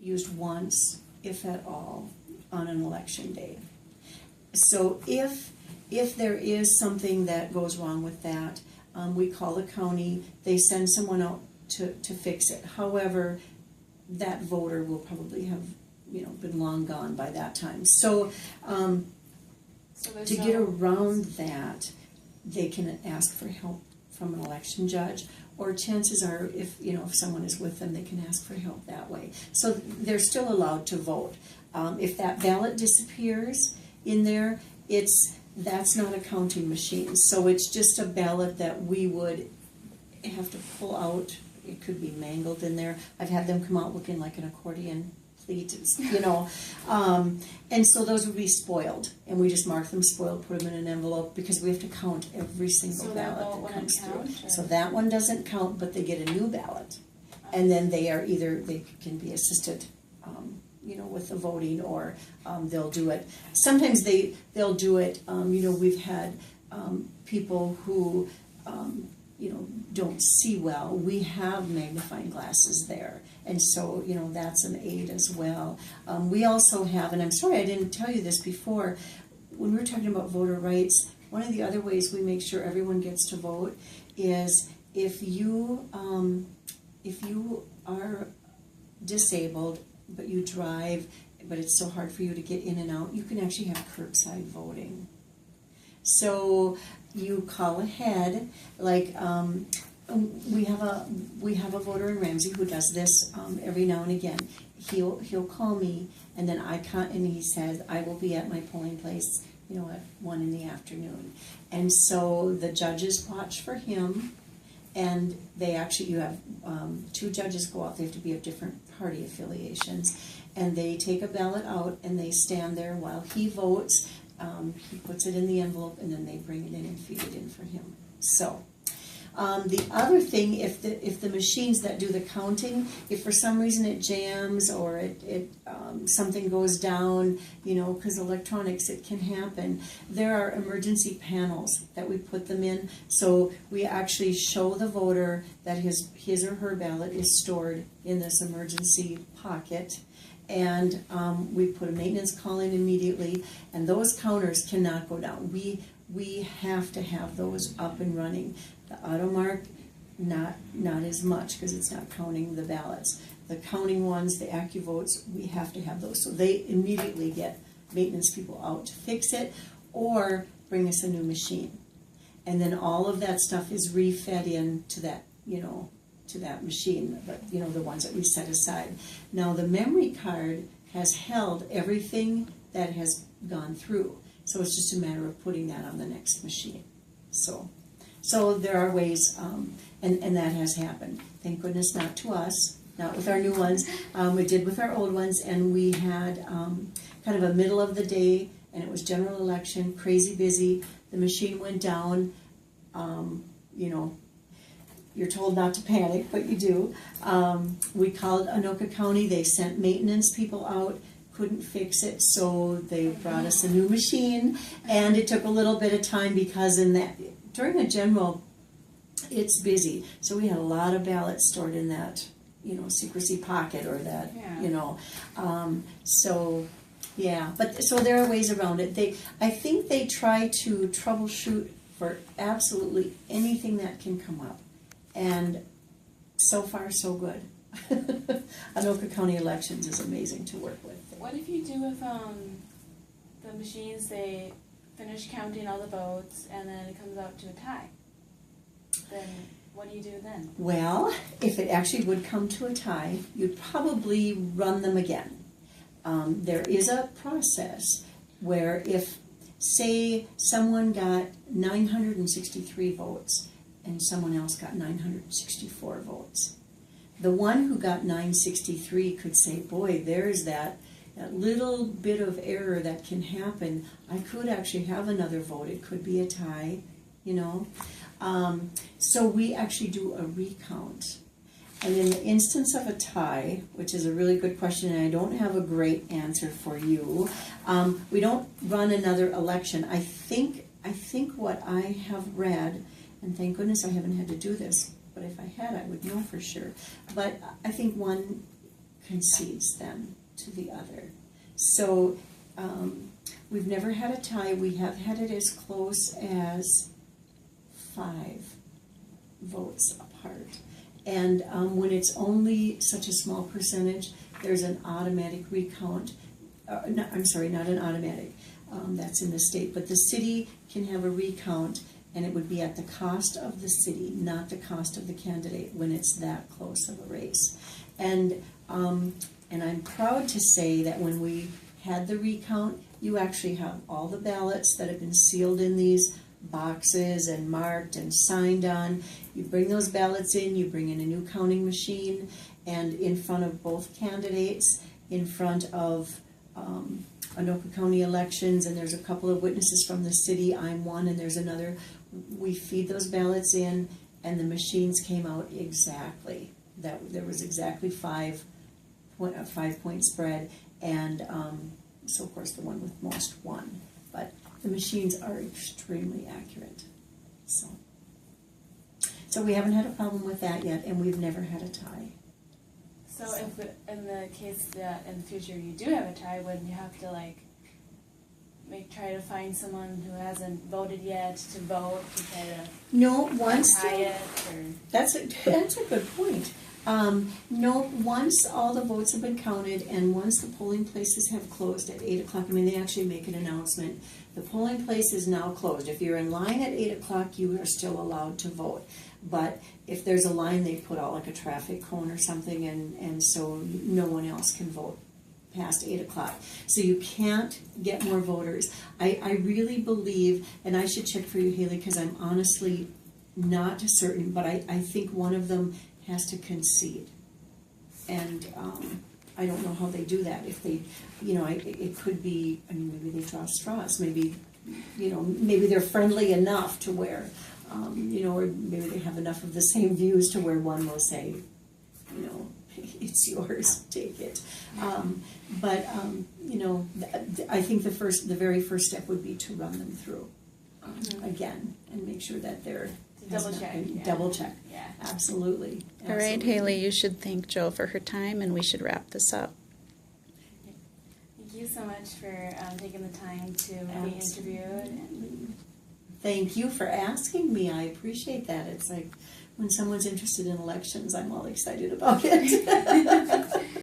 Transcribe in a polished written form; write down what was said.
used once, if at all, on an election day. So if there is something that goes wrong with that, we call the county, they send someone out to fix it. However, that voter will probably have, been long gone by that time. So, to get around that, they can ask for help from an election judge, or chances are, if someone is with them, they can ask for help that way. So they're still allowed to vote. If that ballot disappears in there, that's not a counting machine. So it's just a ballot that we would have to pull out. It could be mangled in there. I've had them come out looking like an accordion pleat, and so those would be spoiled, and we just mark them spoiled, put them in an envelope, because we have to count every single ballot that comes through. So that one doesn't count, but they get a new ballot, and then they can be assisted, with the voting, or they'll do it. Sometimes they'll do it. We've had people who don't see well. We have magnifying glasses there, and so that's an aid as well. We also have, and I'm sorry I didn't tell you this before, when we were talking about voter rights, one of the other ways we make sure everyone gets to vote is if you are disabled but you drive, but it's so hard for you to get in and out, you can actually have curbside voting. So you call ahead, like we have a voter in Ramsey who does this every now and again. He'll call me, and then and he says, I will be at my polling place, at 1 in the afternoon. And so the judges watch for him, and you have 2 judges go out. They have to be of different party affiliations, and they take a ballot out and they stand there while he votes. He puts it in the envelope, and then they bring it in and feed it in for him. So the other thing, if the machines that do the counting, if for some reason it jams or something goes down, because electronics, it can happen, there are emergency panels that we put them in. So we actually show the voter that his or her ballot is stored in this emergency pocket. And we put a maintenance call in immediately, and those counters cannot go down. We have to have those up and running. The AutoMark, not as much, because it's not counting the ballots. The counting ones, the AccuVotes, we have to have those. So they immediately get maintenance people out to fix it, or bring us a new machine. And then all of that stuff is re-fed in to that, to that machine, but the ones that we set aside. Now the memory card has held everything that has gone through, so it's just a matter of putting that on the next machine. So there are ways, and that has happened. Thank goodness, not to us, not with our new ones. We did with our old ones, and we had kind of a middle of the day, and it was general election, crazy busy. The machine went down. You're told not to panic, but you do. We called Anoka County. They sent maintenance people out, couldn't fix it, so they brought us a new machine. And it took a little bit of time, because during a general, it's busy. So we had a lot of ballots stored in that, secrecy pocket, or that, so there are ways around it. I think they try to troubleshoot for absolutely anything that can come up. And so far, so good. Anoka County Elections is amazing to work with. What if you do if the machines, they finish counting all the votes and then it comes out to a tie? Then what do you do then? Well, if it actually would come to a tie, you'd probably run them again. There is a process where if, say, someone got 963 votes, and someone else got 964 votes. The one who got 963 could say, boy, there's that little bit of error that can happen. I could actually have another vote. It could be a tie, So we actually do a recount. And in the instance of a tie, which is a really good question, and I don't have a great answer for you, we don't run another election. I think what I have read, and thank goodness I haven't had to do this, but if I had, I would know for sure. But I think one concedes then to the other. So we've never had a tie. We have had it as close as 5 votes apart. And when it's only such a small percentage, there's an automatic recount. I'm sorry, not an automatic. That's in the state. But the city can have a recount, and it would be at the cost of the city, not the cost of the candidate, when it's that close of a race. And I'm proud to say that when we had the recount, you actually have all the ballots that have been sealed in these boxes and marked and signed on. You bring those ballots in, you bring in a new counting machine, and in front of both candidates, in front of Anoka County elections, and there's a couple of witnesses from the city, I'm one and there's another, we feed those ballots in, and the machines came out exactly. That there was exactly 5-point spread, and so of course the one with most won. But the machines are extremely accurate. So we haven't had a problem with that yet, and we've never had a tie. So if in the case that in the future you do have a tie, wouldn't you have to try to find someone who hasn't voted yet to vote to try to tie it? Or? That's a good point. No, once all the votes have been counted and once the polling places have closed at 8 o'clock, I mean, they actually make an announcement. The polling place is now closed. If you're in line at 8 o'clock, you are still allowed to vote. But if there's a line, they put out like a traffic cone or something, and so no one else can vote past 8 o'clock. So you can't get more voters. I really believe, and I should check for you, Haley, because I'm honestly not certain, but I think one of them has to concede. And I don't know how they do that. If they, it could be, maybe they draw straws. Maybe, maybe they're friendly enough to where, or maybe they have enough of the same views to where one will say, it's yours, take it. I think the very first step would be to run them through again and make sure that they're double check. Yeah. Absolutely. All right, Haley, you should thank Jill for her time, and we should wrap this up. Thank you so much for taking the time to be interviewed. Thank you for asking me. I appreciate that. It's like when someone's interested in elections, I'm all excited about it.